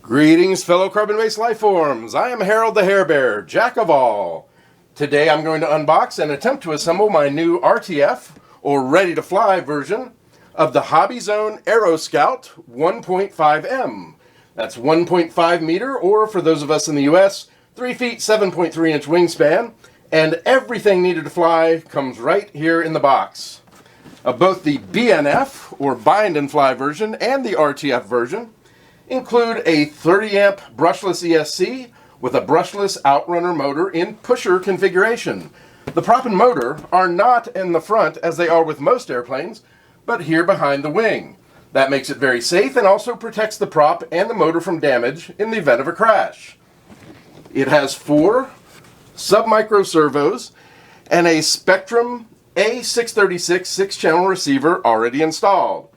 Greetings, fellow carbon-based life forms. I am Harold the Hair Bear, Jack of all. Today I'm going to unbox and attempt to assemble my new RTF, or ready-to-fly version, of the Hobbyzone AeroScout 1.5M. That's 1.5 meter, or for those of us in the US, 3 feet 7.3 inch wingspan, and everything needed to fly comes right here in the box. Both the BNF, or bind and fly version, and the RTF version include a 30 amp brushless ESC with a brushless outrunner motor in pusher configuration. The prop and motor are not in the front as they are with most airplanes, but here behind the wing. That makes it very safe and also protects the prop and the motor from damage in the event of a crash. It has 4 sub-micro servos and a Spectrum A636 6-channel receiver already installed.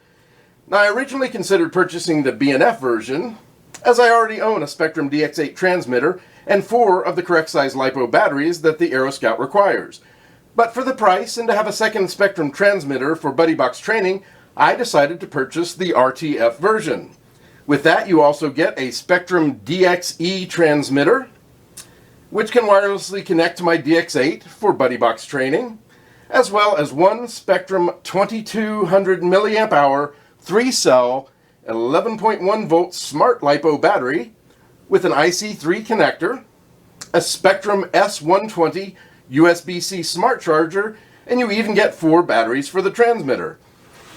Now, I originally considered purchasing the BNF version, as I already own a Spectrum DXe transmitter and 4 of the correct size LiPo batteries that the AeroScout requires. But for the price and to have a second Spectrum transmitter for buddy box training, I decided to purchase the RTF version. With that, you also get a Spectrum DXe transmitter, which can wirelessly connect to my DX8 for buddy box training, as well as one Spectrum 2200 milliamp hour 3-cell 11.1 volt smart LiPo battery with an IC3 connector, a Spectrum S120 USB-C smart charger, and you even get 4 batteries for the transmitter.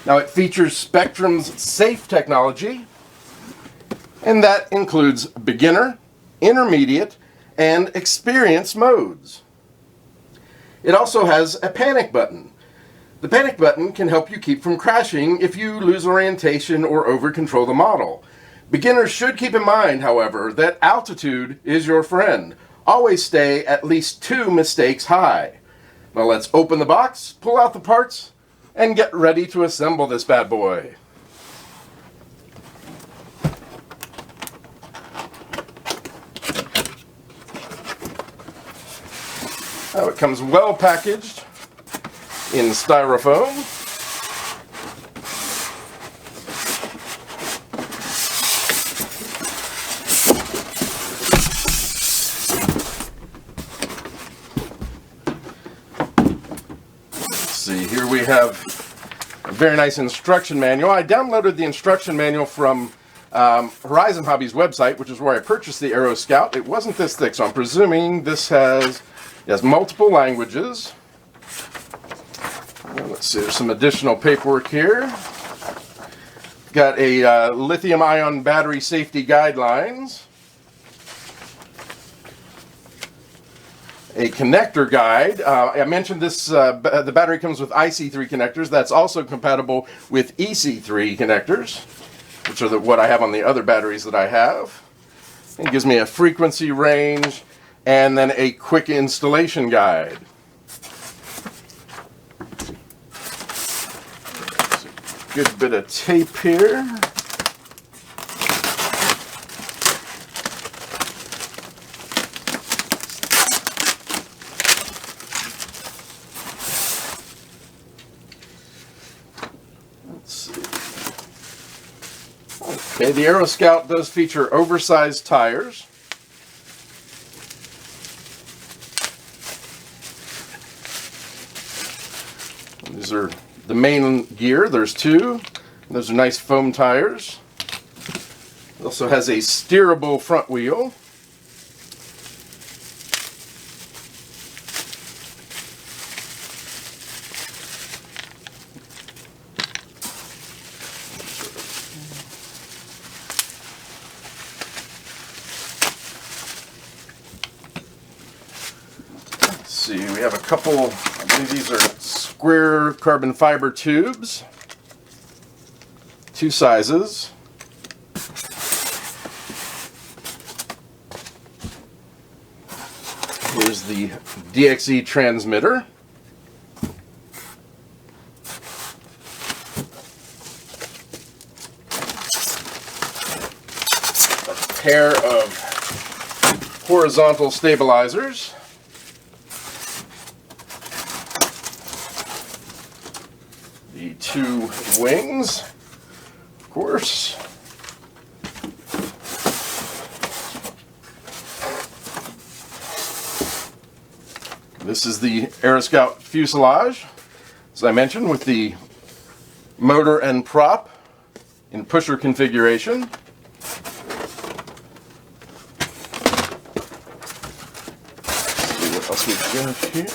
Now, it features Spectrum's safe technology, and that includes beginner, intermediate, and experienced modes. It also has a panic button. The panic button can help you keep from crashing if you lose orientation or over-control the model. Beginners should keep in mind, however, that altitude is your friend. Always stay at least 2 mistakes high. Now let's open the box, pull out the parts, and get ready to assemble this bad boy. Now it comes well packaged in styrofoam. Let's see, here we have a very nice instruction manual. I downloaded the instruction manual from Horizon Hobby's website, which is where I purchased the AeroScout. It wasn't this thick, so I'm presuming this has multiple languages. Let's see, there's some additional paperwork here. Got a lithium-ion battery safety guidelines, a connector guide. I mentioned this, the battery comes with IC3 connectors. That's also compatible with EC3 connectors, which are what I have on the other batteries that I have. It gives me a frequency range and then a quick installation guide. Good bit of tape here. Let's see. Okay, the AeroScout does feature oversized tires. These are the main gear. There's 2. Those are nice foam tires. It also has a steerable front wheel. Let's see, we have a couple, I believe these are square carbon fiber tubes, 2 sizes. Here's the DXe transmitter. A pair of horizontal stabilizers. The 2 wings, of course. This is the AeroScout fuselage, as I mentioned, with the motor and prop in pusher configuration. Let's see what else we've got here.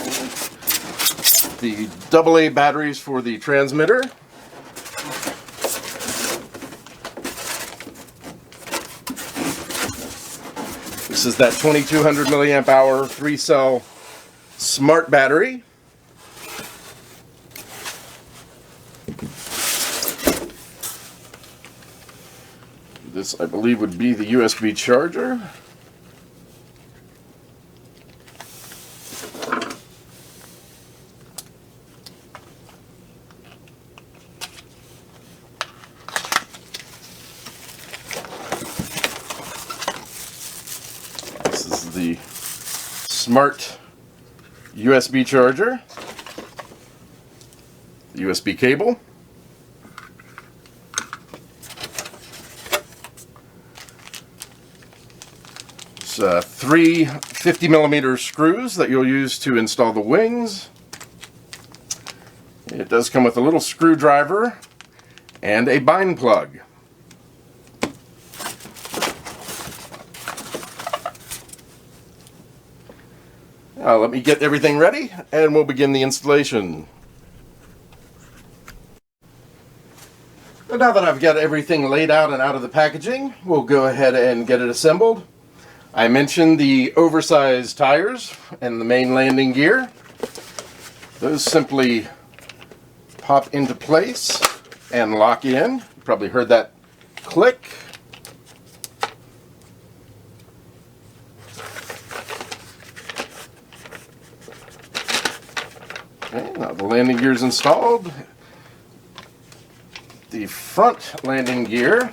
The AA batteries for the transmitter. This is that 2200 milliamp hour 3-cell smart battery. This, I believe, would be the USB charger. This is the smart USB charger, the USB cable. There's 3 50mm screws that you'll use to install the wings. It does come with a little screwdriver and a bind plug. Now let me get everything ready and we'll begin the installation. So now that I've got everything laid out and out of the packaging, we'll go ahead and get it assembled. I mentioned the oversized tires and the main landing gear. Those simply pop into place and lock in. You probably heard that click. Okay, now the landing gear is installed. The front landing gear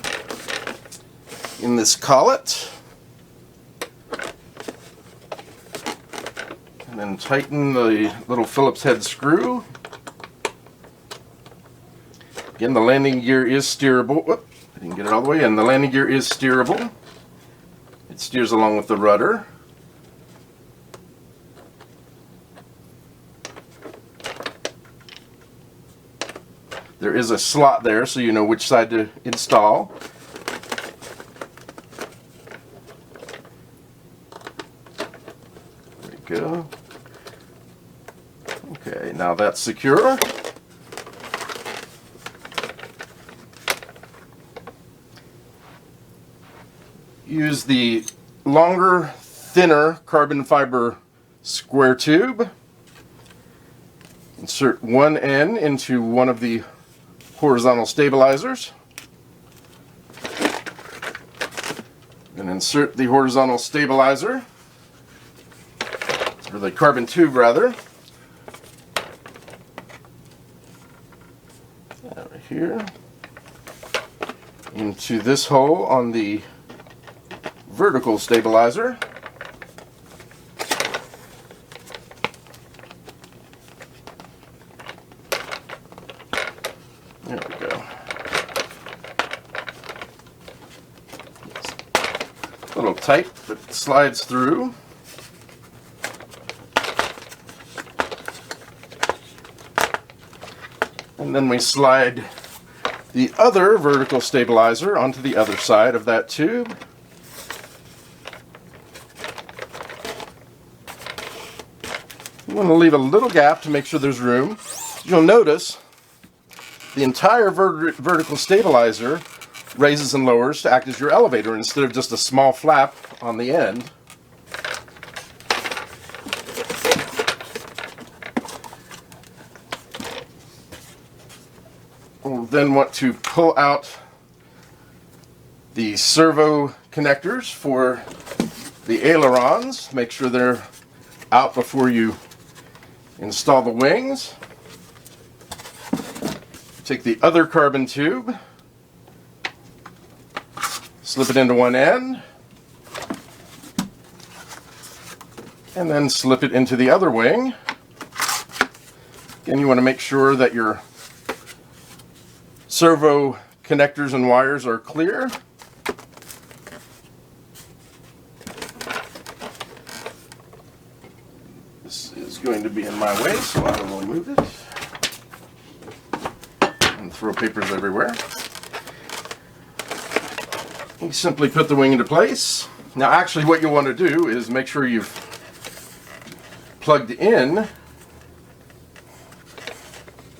in this collet. And then tighten the little Phillips head screw. Again, the landing gear is steerable. Whoop, I didn't get it all the way in. The landing gear is steerable. It steers along with the rudder. There is a slot there so you know which side to install. There we go. Okay, now that's secure. Use the longer, thinner carbon fiber square tube. Insert one end into one of the horizontal stabilizers. And insert the horizontal stabilizer, or the carbon tube rather, over here into this hole on the vertical stabilizer. There we go. It's a little tight, but it slides through. And then we slide the other vertical stabilizer onto the other side of that tube. You want to leave a little gap to make sure there's room. You'll notice the entire vertical stabilizer raises and lowers to act as your elevator instead of just a small flap on the end. We'll then want to pull out the servo connectors for the ailerons. Make sure they're out before you install the wings. Take the other carbon tube, slip it into one end, and then slip it into the other wing. Again, you want to make sure that your servo connectors and wires are clear. This is going to be in my way, so I will remove it and throw papers everywhere. You simply put the wing into place. Now actually what you'll want to do is make sure you've plugged in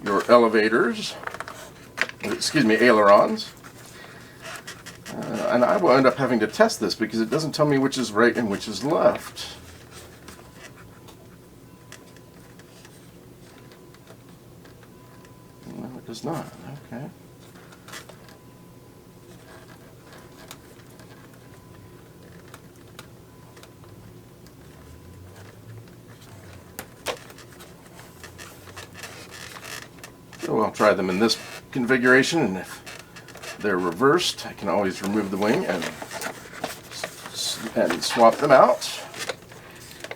your elevators, excuse me, ailerons. And I will end up having to test this because it doesn't tell me which is right and which is left. No, it does not. Okay. So I'll try them in this configuration, and if they're reversed, I can always remove the wing and swap them out.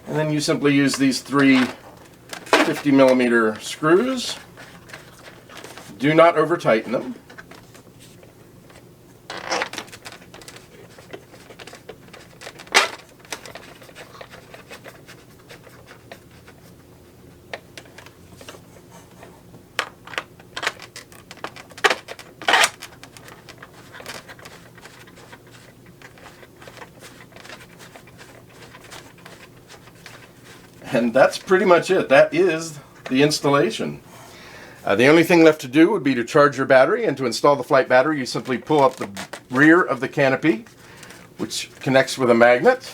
And then you simply use these three 50mm screws. Do not over tighten them. And that's pretty much it. That is the installation. The only thing left to do would be to charge your battery, and to install the flight battery you simply pull up the rear of the canopy, which connects with a magnet.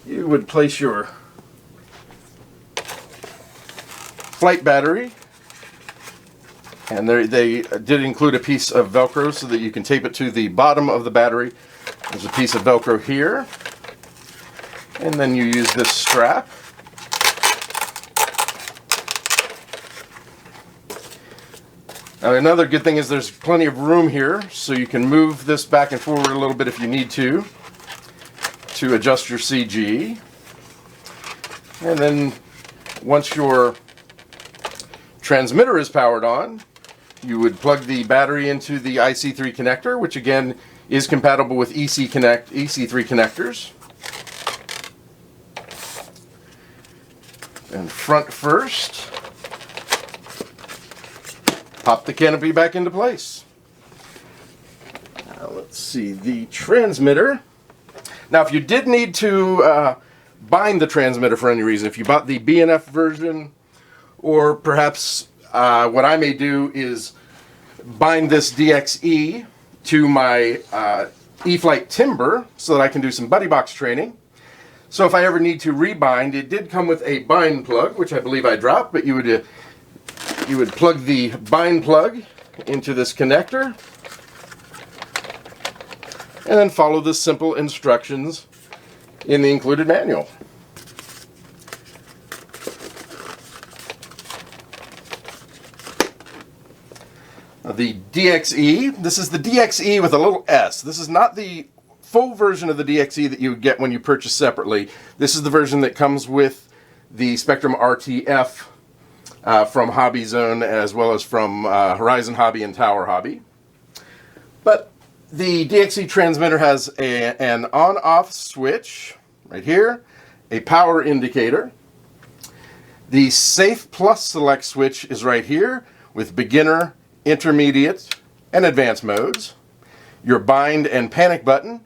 You would place your flight battery, and they did include a piece of Velcro so that you can tape it to the bottom of the battery. There's a piece of Velcro here. And then you use this strap. Now another good thing is there's plenty of room here, so you can move this back and forward a little bit if you need to adjust your CG. And then once your transmitter is powered on, you would plug the battery into the IC3 connector, which again is compatible with EC3 connectors. And front first, pop the canopy back into place. Now let's see, the transmitter. Now if you did need to bind the transmitter for any reason, if you bought the BNF version, or perhaps what I may do is bind this DXe to my E-Flite Timber so that I can do some buddy box training. So if I ever need to rebind, it did come with a bind plug, which I believe I dropped, but you would plug the bind plug into this connector and then follow the simple instructions in the included manual. The DXe, this is the DXe with a little S. This is not the full version of the DXe that you would get when you purchase separately. This is the version that comes with the Spectrum RTF from Hobbyzone, as well as from Horizon Hobby and Tower Hobby. But the DXe transmitter has an on-off switch right here, a power indicator. The Safe Plus Select switch is right here with beginner, intermediate, and advanced modes. Your bind and panic button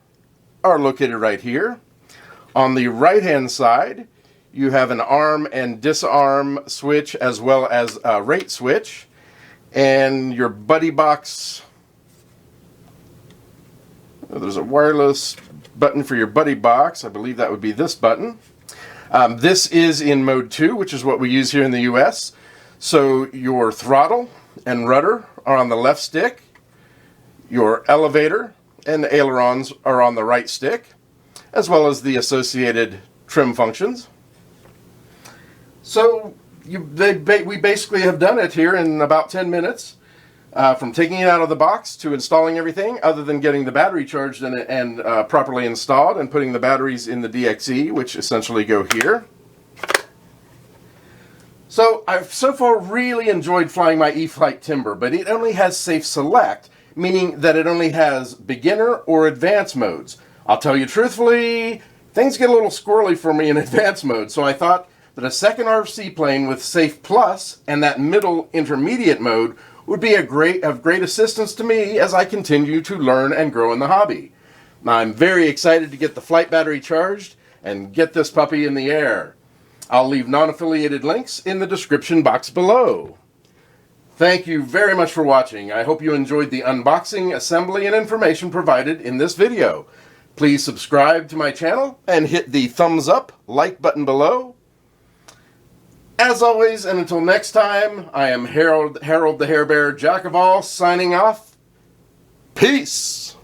are located right here. On the right hand side you have an arm and disarm switch, as well as a rate switch, and your buddy box. There's a wireless button for your buddy box. I believe that would be this button. This is in mode 2, which is what we use here in the US. So your throttle and rudder are on the left stick. Your elevator and ailerons are on the right stick, as well as the associated trim functions. So we basically have done it here in about 10 minutes, from taking it out of the box to installing everything, other than getting the battery charged and properly installed, and putting the batteries in the DXe, which essentially go here. So I've so far really enjoyed flying my E-Flite Timber, but it only has Safe Select, meaning that it only has beginner or advanced modes. I'll tell you truthfully, things get a little squirrely for me in advanced mode, so I thought that a second RFC plane with Safe Plus and that middle intermediate mode would be of great assistance to me as I continue to learn and grow in the hobby. I'm very excited to get the flight battery charged and get this puppy in the air. I'll leave non-affiliated links in the description box below. Thank you very much for watching. I hope you enjoyed the unboxing, assembly, and information provided in this video. Please subscribe to my channel and hit the thumbs up, like button below. As always, and until next time, I am Harold the Hair Bear, Jack of all, signing off. Peace!